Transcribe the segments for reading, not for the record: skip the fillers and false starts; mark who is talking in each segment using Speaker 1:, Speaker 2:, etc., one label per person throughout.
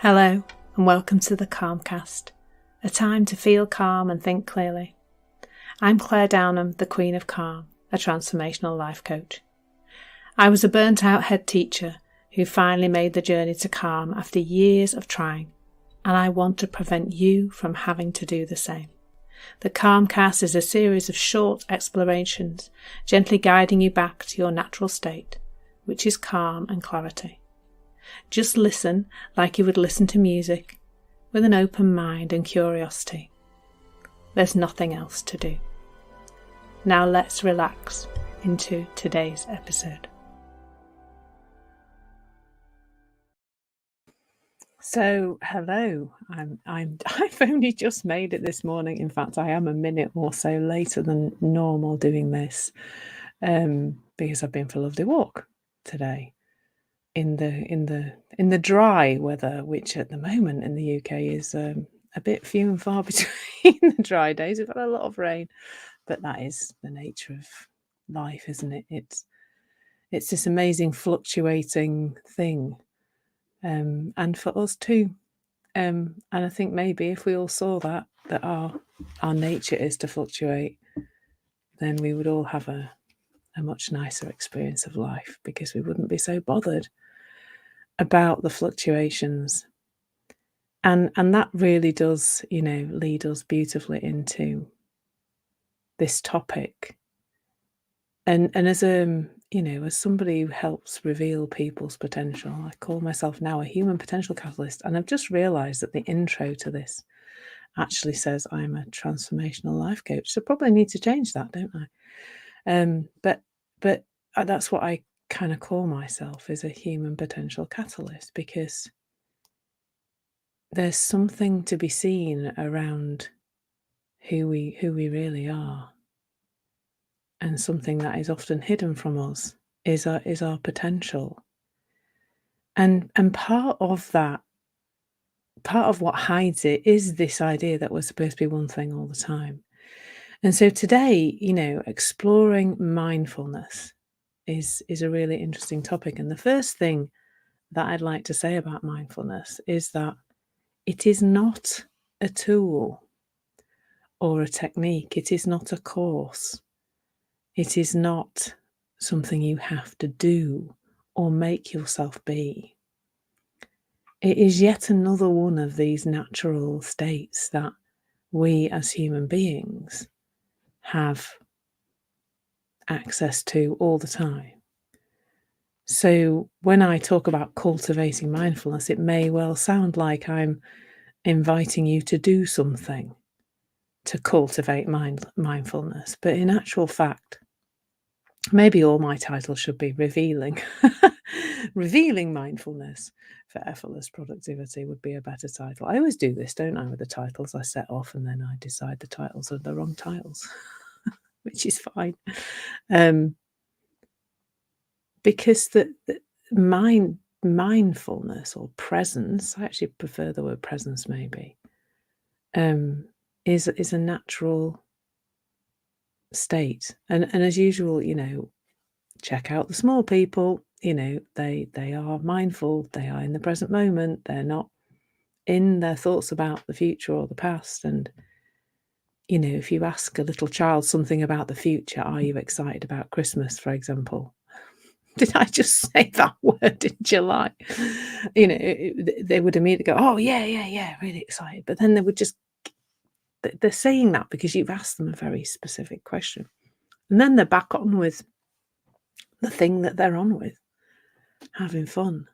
Speaker 1: Hello and welcome to the Calmcast, a time to feel calm and think clearly. I'm Clare, the Queen of Calm, a transformational life coach. I was a burnt out head teacher who finally made the journey to calm after years of trying, and I want to prevent you from having to do the same. The Calmcast is a series of short explorations, gently guiding you back to your natural state, which is calm and clarity. Just listen like you would listen to music, with an open mind and curiosity. There's nothing else to do. Now let's relax into today's episode. So, hello. I've only just made it this morning. In fact, I am a minute or so later than normal doing this, because I've been for a lovely walk today in the dry weather, which at the moment in the UK is a bit few and far between the dry days. We've had a lot of rain, but that is the nature of life, isn't it? It's this amazing fluctuating thing, and for us too. And I think maybe if we all saw that our nature is to fluctuate, then we would all have a much nicer experience of life, because we wouldn't be so bothered about the fluctuations. And that really does, lead us beautifully into this topic. And as as somebody who helps reveal people's potential, I call myself now a human potential catalyst. And I've just realized that the intro to this actually says I'm a transformational life coach. So probably need to change that, don't I? But that's what I kind of call myself, is a human potential catalyst, because there's something to be seen around who we really are, and something that is often hidden from us is our potential. And part of what hides it is this idea that we're supposed to be one thing all the time. And so today, exploring mindfulness is a really interesting topic. And the first thing that I'd like to say about mindfulness is that it is not a tool or a technique. It is not a course. It is not something you have to do or make yourself be. It is yet another one of these natural states that we as human beings have access to all the time. So when I talk about cultivating mindfulness, it may well sound like I'm inviting you to do something to cultivate mindfulness. But in actual fact, maybe all my titles should be revealing. Revealing mindfulness for effortless productivity would be a better title. I always do this, don't I, with the titles I set off, and then I decide the titles are the wrong titles, which is fine. Because the mindfulness or presence, I actually prefer the word presence maybe, is a natural state. And as usual, check out the small people, they are mindful, they are in the present moment, they're not in their thoughts about the future or the past. And if you ask a little child something about the future, are you excited about Christmas, for example? Did I just say that word in July? They would immediately go, oh, yeah, really excited. But then they would they're saying that because you've asked them a very specific question. And then they're back on with the thing that they're on with, having fun,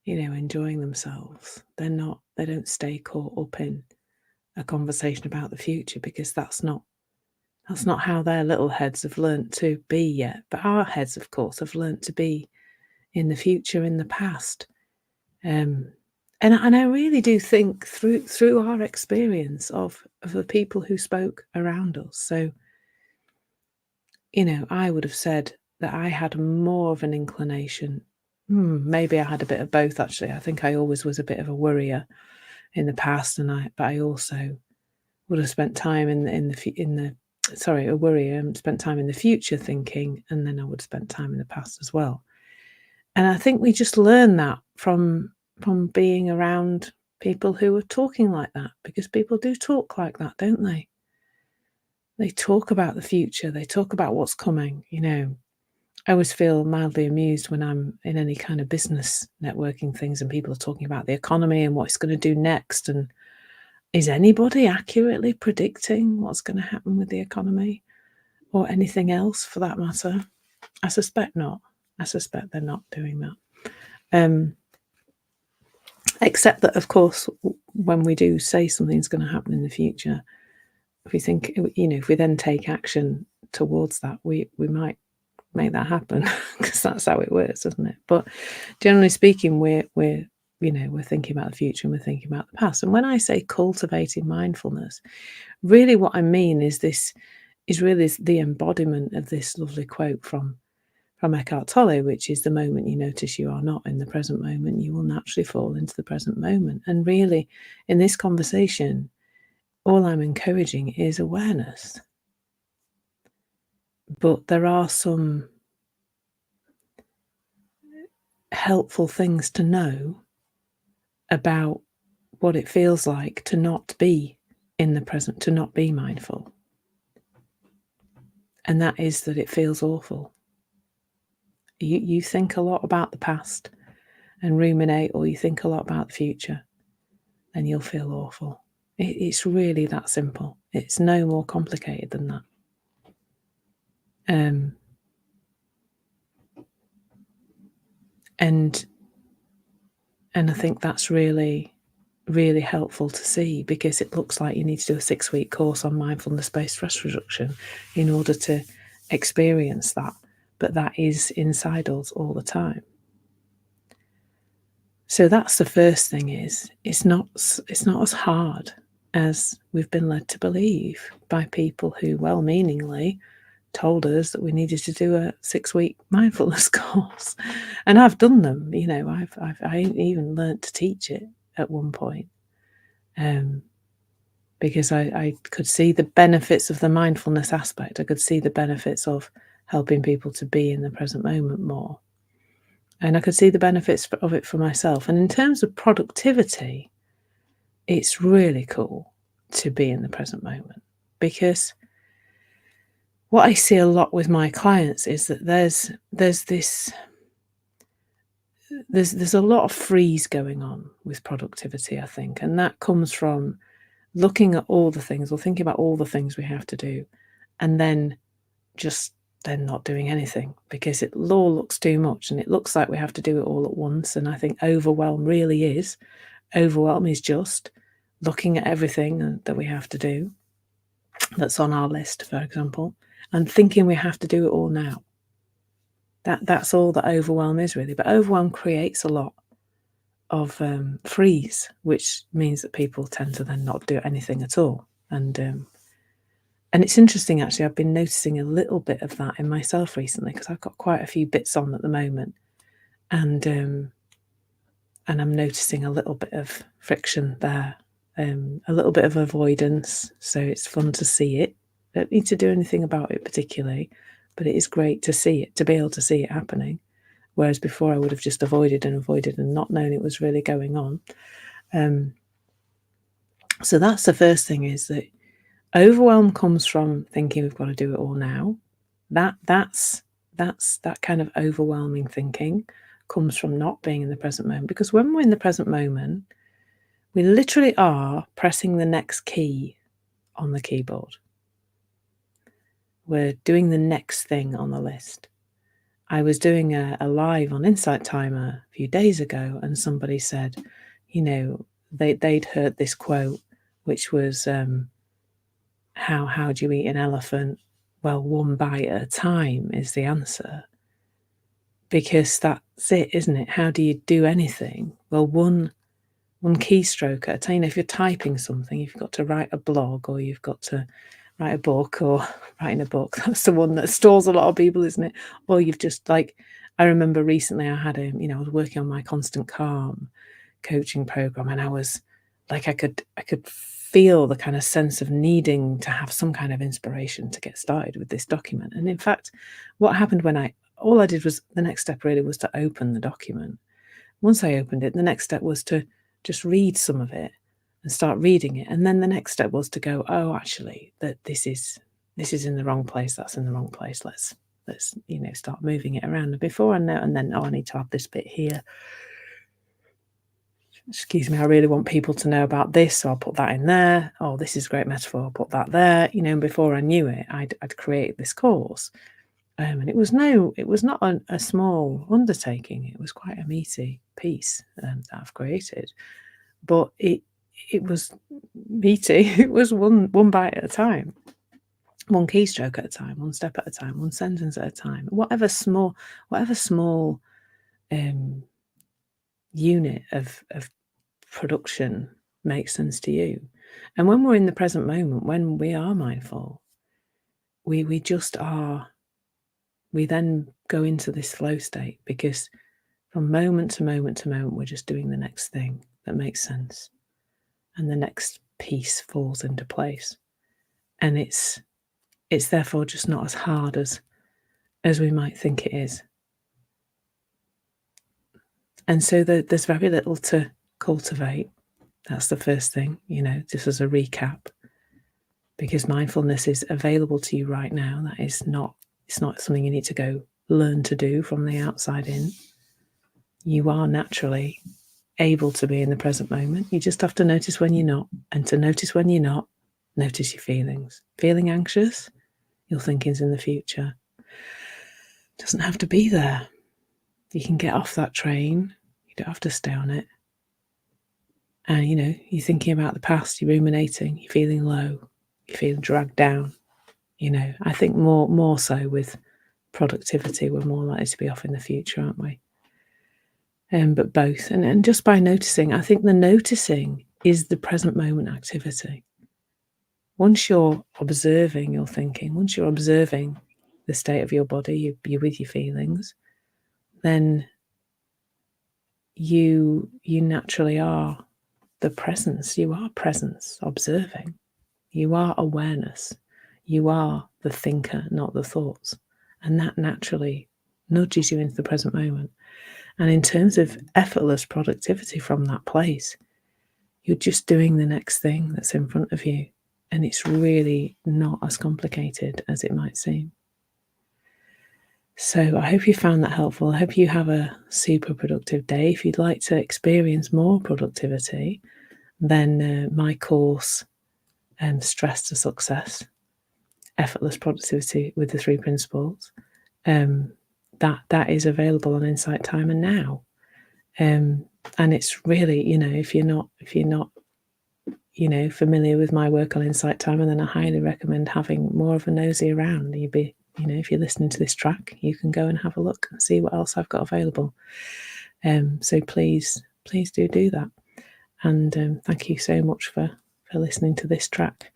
Speaker 1: enjoying themselves. They don't stay caught up in a conversation about the future, because that's not how their little heads have learnt to be yet. But our heads, of course, have learnt to be in the future, in the past. And I really do think through our experience of the people who spoke around us. So, I would have said that I had more of an inclination. Maybe I had a bit of both, actually. I think I always was a bit of a worrier in the past, but I also would have spent time a worrier, and spent time in the future thinking, and then I would have spent time in the past as well. And I think we just learn that from from being around people who are talking like that, because people do talk like that, don't they? They talk about the future, they talk about what's coming, you know. I always feel mildly amused when I'm in any kind of business networking things and people are talking about the economy and what it's going to do next. And is anybody accurately predicting what's going to happen with the economy or anything else for that matter? I suspect not. I suspect they're not doing that. Except that, of course, when we do say something's going to happen in the future, if we think, you know, if we then take action towards that, we might make that happen because that's how it works, doesn't it? But generally speaking, we're thinking about the future and we're thinking about the past. And when I say cultivating mindfulness, really what I mean is really the embodiment of this lovely quote from Eckhart Tolle, which is the moment you notice you are not in the present moment, you will naturally fall into the present moment. And really, in this conversation, all I'm encouraging is awareness. But there are some helpful things to know about what it feels like to not be in the present, to not be mindful. And that is that it feels awful. You think a lot about the past and ruminate, or you think a lot about the future and you'll feel awful. It's really that simple. It's no more complicated than that. And I think that's really, really helpful to see, because it looks like you need to do a 6-week course on mindfulness-based stress reduction in order to experience that. But that is inside us all the time. So that's the first thing, is it's not as hard as we've been led to believe by people who well-meaningly told us that we needed to do a 6-week mindfulness course. And I've done them, you know, I even learnt to teach it at one point, because I could see the benefits of the mindfulness aspect. I could see the benefits of helping people to be in the present moment more. And I could see the benefits of it for myself. And in terms of productivity, it's really cool to be in the present moment, because what I see a lot with my clients is that there's a lot of freeze going on with productivity, I think. And that comes from looking at all the things, or thinking about all the things we have to do, and then not doing anything, because it all looks too much and it looks like we have to do it all at once. And I think overwhelm is just looking at everything that we have to do that's on our list, for example, and thinking we have to do it all now. That's all that overwhelm is, really. But overwhelm creates a lot of freeze, which means that people tend to then not do anything at all. And it's interesting, actually. I've been noticing a little bit of that in myself recently, because I've got quite a few bits on at the moment, and I'm noticing a little bit of friction there, a little bit of avoidance. So it's fun to see it. I don't need to do anything about it particularly, but it is great to see it, to be able to see it happening. Whereas before I would have just avoided and not known it was really going on. So that's the first thing, is that overwhelm comes from thinking we've got to do it all now. That's that kind of overwhelming thinking comes from not being in the present moment. Because when we're in the present moment, we literally are pressing the next key on the keyboard. We're doing the next thing on the list. I was doing a live on Insight Timer a few days ago, and somebody said, you know, they'd heard this quote, which was, how do you eat an elephant? Well, one bite at a time is the answer. Because that's it, isn't it? How do you do anything? Well, one keystroke at a time. You know, if you're typing something, you've got to write a blog, or you've got to write a book, or writing a book. That's the one that stalls a lot of people, isn't it? Or you've just, like, I remember recently I had I was working on my Constant Calm coaching program, and I was like, I could feel the kind of sense of needing to have some kind of inspiration to get started with this document. And in fact, what happened when all I did was, the next step really was to open the document. Once I opened it, the next step was to just read some of it and start reading it. And then the next step was to go, oh, actually, that this is in the wrong place. That's in the wrong place. Let's start moving it around. And before I know, and then, I need to have this bit here. Excuse me, I really want people to know about this, so I'll put that in there. Oh, this is a great metaphor, I'll put that there. And before I knew it, I'd created this course. And it was not a small undertaking. It was quite a meaty piece that I've created. But it was meaty. It was one bite at a time, one keystroke at a time, one step at a time, one sentence at a time. Whatever small unit of production makes sense to you. And when we're in the present moment, when we are mindful, we just are. We then go into this flow state, because from moment to moment to moment, we're just doing the next thing that makes sense, and the next piece falls into place. And it's therefore just not as hard as we might think it is. And so there's very little to cultivate. That's the first thing, just as a recap, because mindfulness is available to you right now. That is not, it's not something you need to go learn to do from the outside in. You are naturally able to be in the present moment. You just have to notice when you're not. And to notice when you're not, notice your feelings. Feeling anxious, your thinking's in the future. It doesn't have to be there. You can get off that train. You don't have to stay on it. And, you're thinking about the past, you're ruminating, you're feeling low, you're feeling dragged down. I think more so with productivity, we're more likely to be off in the future, aren't we? But both. And just by noticing, I think the noticing is the present moment activity. Once you're observing your thinking, once you're observing the state of your body, you're with your feelings, then you naturally are the presence. You are presence, observing. You are awareness. You are the thinker, not the thoughts. And that naturally nudges you into the present moment. And in terms of effortless productivity from that place, you're just doing the next thing that's in front of you. And it's really not as complicated as it might seem. So I hope you found that helpful. I hope you have a super productive day. If you'd like to experience more productivity, then my course, Stress to Success, Effortless Productivity with the 3 Principles, that is available on Insight Timer now. And it's really, if you're not familiar with my work on Insight Timer, then I highly recommend having more of a nosy around. If you're listening to this track, you can go and have a look and see what else I've got available. So please do that. And thank you so much for listening to this track.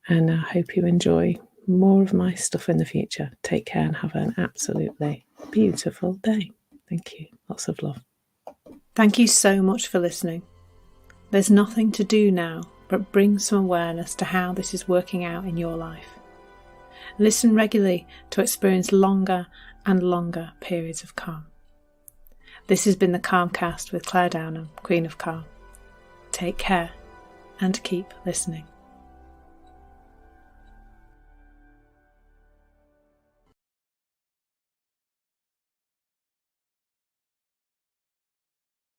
Speaker 1: And I hope you enjoy more of my stuff in the future. Take care and have an absolutely beautiful day. Thank you. Lots of love. Thank you so much for listening. There's nothing to do now but bring some awareness to how this is working out in your life. Listen regularly to experience longer and longer periods of calm. This has been the Calmcast with Clare Downham, Queen of Calm. Take care and keep listening.